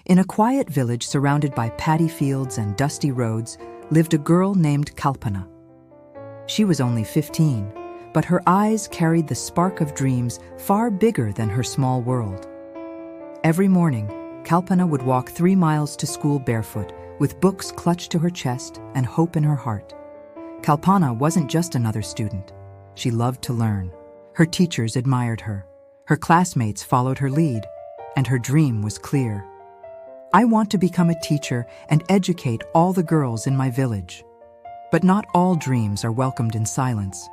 In a quiet village surrounded by paddy fields and dusty roads lived a girl named Kalpana. She was only 15, but her eyes carried the spark of dreams far bigger than her small world. Every morning, Kalpana would walk 3 miles to school barefoot, with books clutched to her chest and hope in her heart. Kalpana wasn't just another student. She loved to learn. Her teachers admired her. Her classmates followed her lead, and her dream was clear. I want to become a teacher and educate all the girls in my village. But not all dreams are welcomed in silence.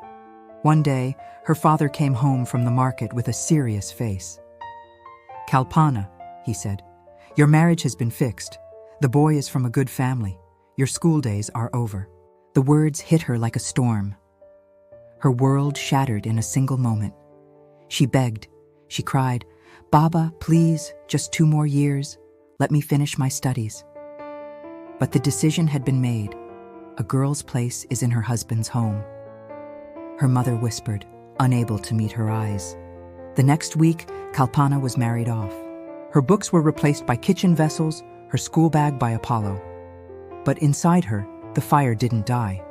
One day, her father came home from the market with a serious face. "Kalpana," he said, "your marriage has been fixed. The boy is from a good family. Your school days are over." The words hit her like a storm. Her world shattered in a single moment. She begged. She cried, "Baba, please, just 2 more years. Let me finish my studies." But the decision had been made. A girl's place is in her husband's home. Her mother whispered, unable to meet her eyes. The next week, Kalpana was married off. Her books were replaced by kitchen vessels, her school bag by Apollo. But inside her, the fire didn't die.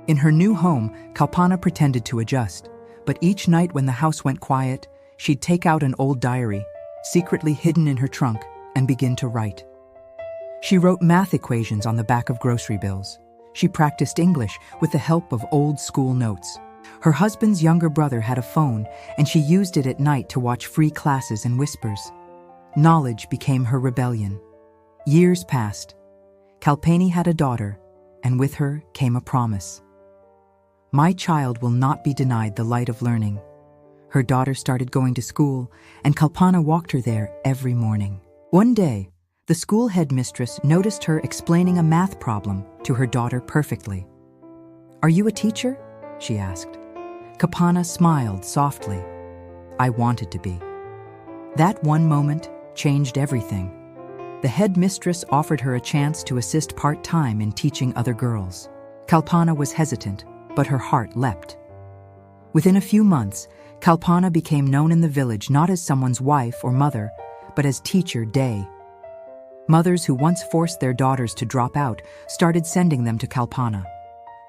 In her new home, Kalpana pretended to adjust, but each night when the house went quiet, she'd take out an old diary, secretly hidden in her trunk, and begin to write. She wrote math equations on the back of grocery bills. She practiced English with the help of old school notes. Her husband's younger brother had a phone, and she used it at night to watch free classes in whispers. Knowledge became her rebellion. Years passed. Kalpana had a daughter, and with her came a promise. "My child will not be denied the light of learning." Her daughter started going to school, and Kalpana walked her there every morning. One day, the school headmistress noticed her explaining a math problem to her daughter perfectly. "Are you a teacher?" she asked. Kalpana smiled softly. "I wanted to be." That one moment changed everything. The headmistress offered her a chance to assist part-time in teaching other girls. Kalpana was hesitant, but her heart leapt. Within a few months, Kalpana became known in the village not as someone's wife or mother, but as Teacher Day. Mothers who once forced their daughters to drop out started sending them to Kalpana.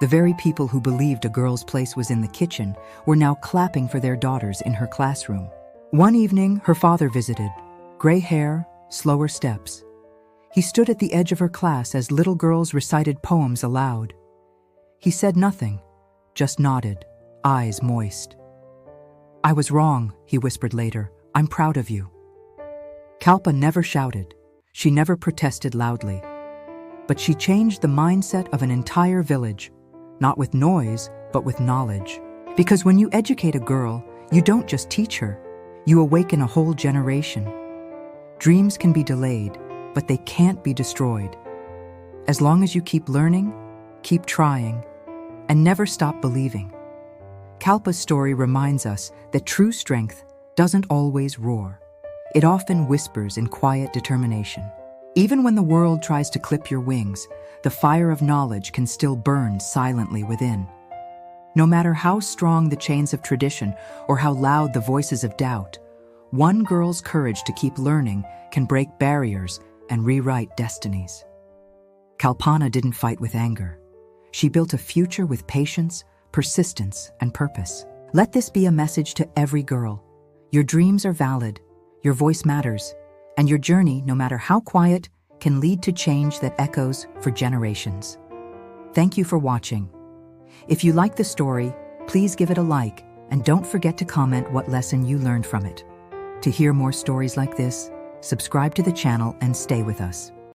The very people who believed a girl's place was in the kitchen were now clapping for their daughters in her classroom. One evening, her father visited. Gray hair, slower steps. He stood at the edge of her class as little girls recited poems aloud. He said nothing, just nodded, eyes moist. "I was wrong," he whispered later. "I'm proud of you." Kalpa never shouted. She never protested loudly. But she changed the mindset of an entire village, not with noise, but with knowledge. Because when you educate a girl, you don't just teach her, you awaken a whole generation. Dreams can be delayed, but they can't be destroyed. As long as you keep learning, keep trying, and never stop believing. Kalpa's story reminds us that true strength doesn't always roar. It often whispers in quiet determination. Even when the world tries to clip your wings, the fire of knowledge can still burn silently within. No matter how strong the chains of tradition or how loud the voices of doubt, one girl's courage to keep learning can break barriers and rewrite destinies. Kalpana didn't fight with anger. She built a future with patience, persistence, and purpose. Let this be a message to every girl. Your dreams are valid, your voice matters, and your journey, no matter how quiet, can lead to change that echoes for generations. Thank you for watching. If you like the story, please give it a like, and don't forget to comment what lesson you learned from it. To hear more stories like this, subscribe to the channel and stay with us.